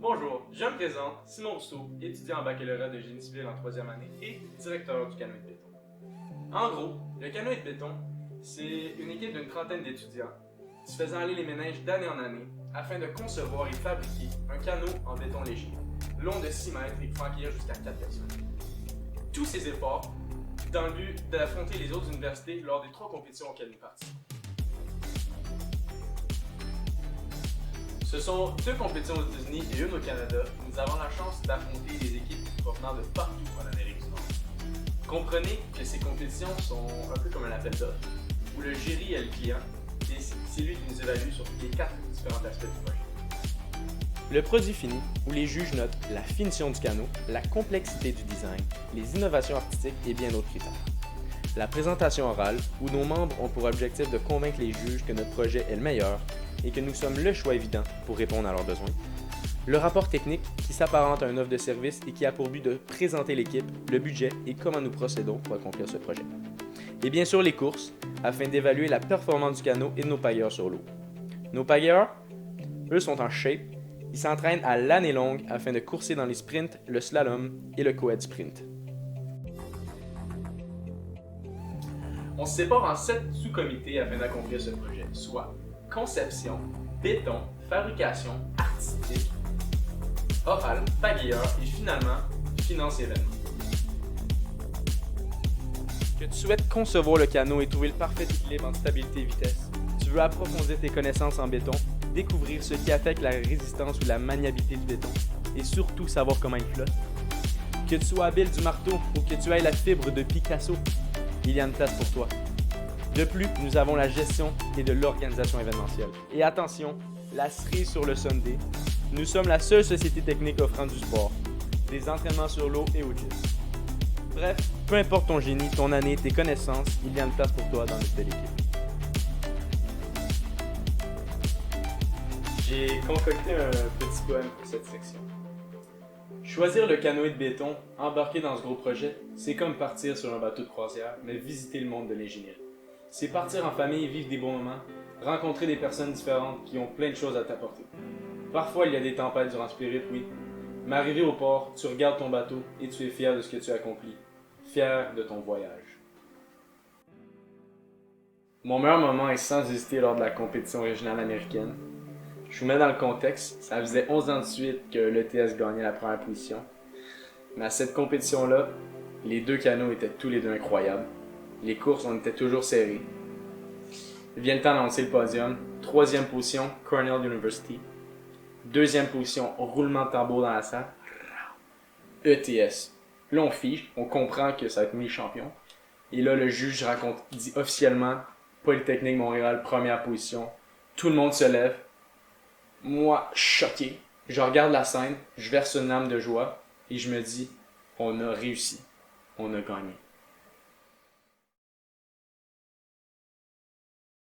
Bonjour, je me présente, Simon Rousseau, étudiant en baccalauréat de génie civil en troisième année et directeur du canoë de béton. En gros, le canoë de béton, c'est une équipe d'une trentaine d'étudiants se faisant aller les méninges d'année en année afin de concevoir et fabriquer un canot en béton léger, long de 6 mètres et pouvant accueillir jusqu'à 4 personnes. Tous ces efforts dans le but d'affronter les autres universités lors des 3 compétitions auxquelles nous participons. Ce sont 2 compétitions aux États-Unis et une au Canada. Nous avons la chance d'affronter des équipes provenant de partout en Amérique du Nord. Comprenez que ces compétitions sont un peu comme un appel d'offres, où le jury est le client et c'est lui qui nous évalue sur les 4 différents aspects du projet. Le produit fini, où les juges notent la finition du canot, la complexité du design, les innovations artistiques et bien d'autres critères. La présentation orale, où nos membres ont pour objectif de convaincre les juges que notre projet est le meilleur et que nous sommes le choix évident pour répondre à leurs besoins. Le rapport technique, qui s'apparente à une offre de service et qui a pour but de présenter l'équipe, le budget et comment nous procédons pour accomplir ce projet. Et bien sûr les courses, afin d'évaluer la performance du canot et de nos pagayeurs sur l'eau. Nos pagayeurs, eux, sont en shape. Ils s'entraînent à l'année longue afin de courser dans les sprints, le slalom et le co-ed sprint. On se sépare en 7 sous-comités afin d'accomplir ce projet, soit conception, béton, fabrication, artistique, oral, pagayeur et finalement, finance et événements. Que tu souhaites concevoir le canot et trouver le parfait équilibre entre stabilité et vitesse, tu veux approfondir tes connaissances en béton, découvrir ce qui affecte la résistance ou la maniabilité du béton et surtout savoir comment il flotte. Que tu sois habile du marteau ou que tu aies la fibre de Picasso, il y a une place pour toi. De plus, nous avons la gestion et de l'organisation événementielle. Et attention, la cerise sur le Sunday, nous sommes la seule société technique offrant du sport, des entraînements sur l'eau et au gym. Bref, peu importe ton génie, ton année, tes connaissances, il y a une place pour toi dans notre belle équipe. J'ai concocté un petit poème pour cette section. Choisir le canoë de béton, embarquer dans ce gros projet, c'est comme partir sur un bateau de croisière, mais visiter le monde de l'ingénierie. C'est partir en famille, vivre des bons moments, rencontrer des personnes différentes qui ont plein de choses à t'apporter. Parfois, il y a des tempêtes durant ce périple, oui, mais arrivé au port, tu regardes ton bateau et tu es fier de ce que tu as accompli, fier de ton voyage. Mon meilleur moment est sans hésiter lors de la compétition régionale américaine. Je vous mets dans le contexte, ça faisait 11 ans de suite que l'ETS gagnait la première position. Mais à cette compétition-là, les 2 canots étaient tous les 2 incroyables. Les courses, on était toujours serrés. Il vient le temps d'annoncer le podium. 3e position, Cornell University. 2e position, roulement de tambour dans la salle. ETS. Là, on fige, on comprend que ça va être nous les champions. Et là, le juge dit officiellement Polytechnique Montréal, première position. Tout le monde se lève. Moi, choqué, je regarde la scène, je verse une larme de joie et je me dis, on a réussi, on a gagné.